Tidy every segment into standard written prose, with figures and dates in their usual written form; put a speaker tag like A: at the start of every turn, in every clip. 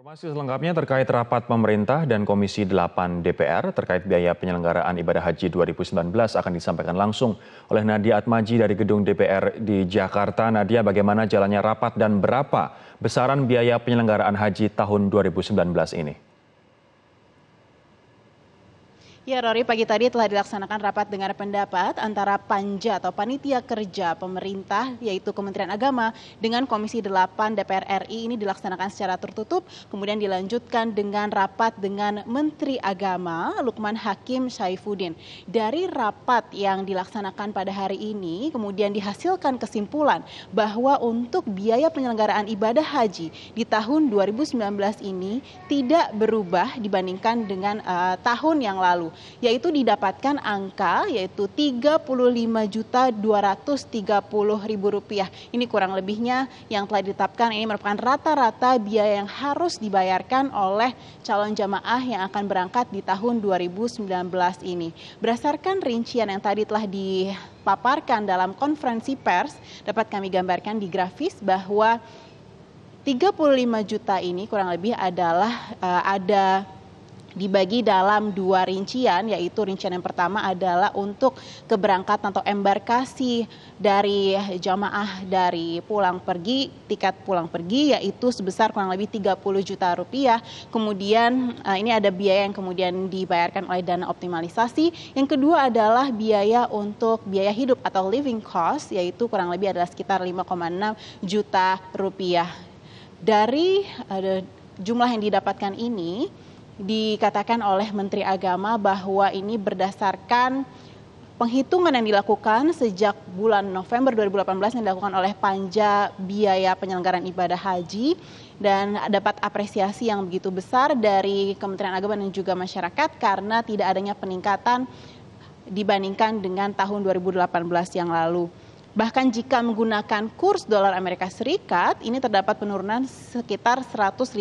A: Informasi selengkapnya terkait rapat pemerintah dan Komisi 8 DPR terkait biaya penyelenggaraan ibadah haji 2019 akan disampaikan langsung oleh Nadia Atmaji dari gedung DPR di Jakarta. Nadia, bagaimana jalannya rapat dan berapa besaran biaya penyelenggaraan haji tahun 2019 ini?
B: Ya, Rory, pagi tadi telah dilaksanakan rapat dengar pendapat antara Panja atau Panitia Kerja Pemerintah, yaitu Kementerian Agama, dengan Komisi 8 DPR RI. Ini dilaksanakan secara tertutup, kemudian dilanjutkan dengan rapat dengan Menteri Agama, Lukman Hakim Saifuddin. Dari rapat yang dilaksanakan pada hari ini, kemudian dihasilkan kesimpulan bahwa untuk biaya penyelenggaraan ibadah haji di tahun 2019 ini tidak berubah dibandingkan dengan tahun yang lalu, yaitu didapatkan angka yaitu Rp35.230.000. Ini kurang lebihnya yang telah ditetapkan. Ini merupakan rata-rata biaya yang harus dibayarkan oleh calon jamaah yang akan berangkat di tahun 2019 ini. Berdasarkan rincian yang tadi telah dipaparkan dalam konferensi pers, dapat kami gambarkan di grafis bahwa 35 juta ini kurang lebih adalah ada dibagi dalam dua rincian, yaitu rincian yang pertama adalah untuk keberangkatan atau embarkasi dari jamaah dari pulang pergi, tiket pulang pergi, yaitu sebesar kurang lebih 30 juta rupiah. Kemudian ini ada biaya yang kemudian dibayarkan oleh dana optimalisasi. Yang kedua adalah biaya untuk biaya hidup atau living cost, yaitu kurang lebih adalah sekitar 5,6 juta rupiah. Dari jumlah yang didapatkan ini, dikatakan oleh Menteri Agama bahwa ini berdasarkan penghitungan yang dilakukan sejak bulan November 2018 yang dilakukan oleh Panja biaya penyelenggaraan ibadah haji, dan dapat apresiasi yang begitu besar dari Kementerian Agama dan juga masyarakat karena tidak adanya peningkatan dibandingkan dengan tahun 2018 yang lalu. Bahkan jika menggunakan kurs dolar Amerika Serikat, ini terdapat penurunan sekitar 151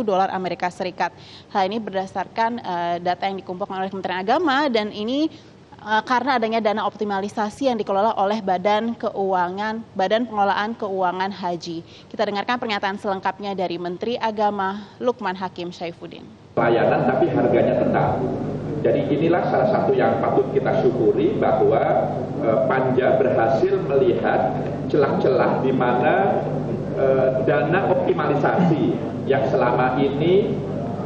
B: dolar Amerika Serikat. Hal ini berdasarkan data yang dikumpulkan oleh Kementerian Agama, dan ini karena adanya dana optimalisasi yang dikelola oleh Badan Pengelolaan Keuangan Haji. Kita dengarkan pernyataan selengkapnya dari Menteri Agama Lukman Hakim Saifuddin.
C: Layanan tapi harganya tetap. Jadi inilah salah satu yang patut kita syukuri bahwa Panja berhasil melihat celah-celah di mana dana optimalisasi yang selama ini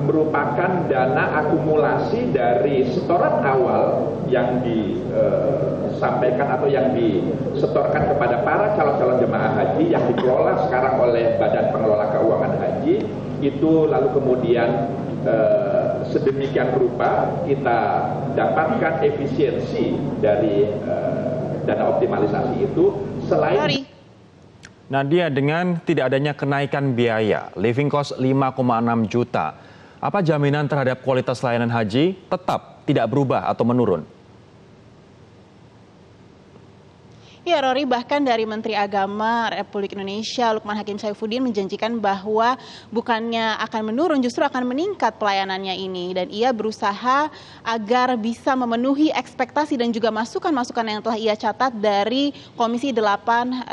C: merupakan dana akumulasi dari setoran awal yang disampaikan atau yang disetorkan kepada para calon-calon jemaah haji yang dikelola sekarang oleh Badan Pengelola Keuangan Haji, itu lalu kemudian sedemikian rupa kita dapatkan efisiensi dari dana optimalisasi itu. Selain
A: Nadia, dengan tidak adanya kenaikan biaya living cost 5,6 juta, apa jaminan terhadap kualitas layanan haji tetap tidak berubah atau menurun?
B: Ya, Rory, bahkan dari Menteri Agama Republik Indonesia Lukman Hakim Saifuddin menjanjikan bahwa bukannya akan menurun, justru akan meningkat pelayanannya ini, dan ia berusaha agar bisa memenuhi ekspektasi dan juga masukan-masukan yang telah ia catat dari Komisi 8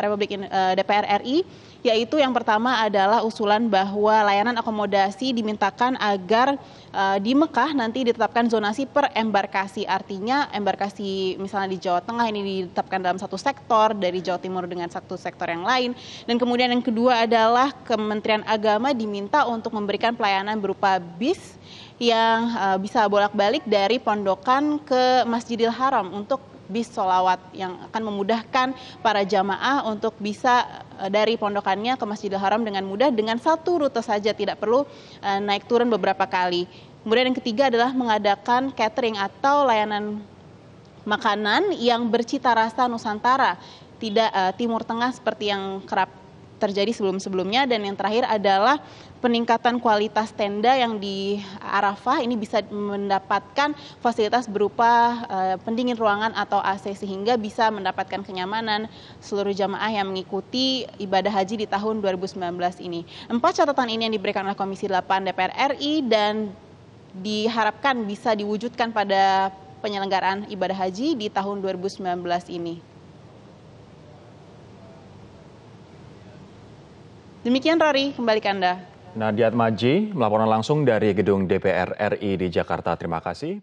B: DPR RI, yaitu yang pertama adalah usulan bahwa layanan akomodasi dimintakan agar di Mekah nanti ditetapkan zonasi per embarkasi. Artinya embarkasi misalnya di Jawa Tengah ini ditetapkan dalam satu sektor, dari Jawa Timur dengan satu sektor yang lain. Dan kemudian yang kedua adalah Kementerian Agama diminta untuk memberikan pelayanan berupa bis yang bisa bolak-balik dari pondokan ke Masjidil Haram untuk bis sholawat yang akan memudahkan para jamaah untuk bisa dari pondokannya ke Masjidil Haram dengan mudah dengan satu rute saja, tidak perlu naik turun beberapa kali. Kemudian yang ketiga adalah mengadakan catering atau layanan makanan yang bercita rasa Nusantara, tidak Timur Tengah seperti yang kerap terjadi sebelum-sebelumnya. Dan yang terakhir adalah peningkatan kualitas tenda yang di Arafah ini bisa mendapatkan fasilitas berupa pendingin ruangan atau AC sehingga bisa mendapatkan kenyamanan seluruh jamaah yang mengikuti ibadah haji di tahun 2019 ini. 4 catatan ini yang diberikan oleh Komisi 8 DPR RI dan diharapkan bisa diwujudkan pada penyelenggaraan ibadah haji di tahun 2019 ini. Demikian, Rory, kembali ke Anda.
A: Nadia Atmaji melaporkan langsung dari gedung DPR RI di Jakarta. Terima kasih.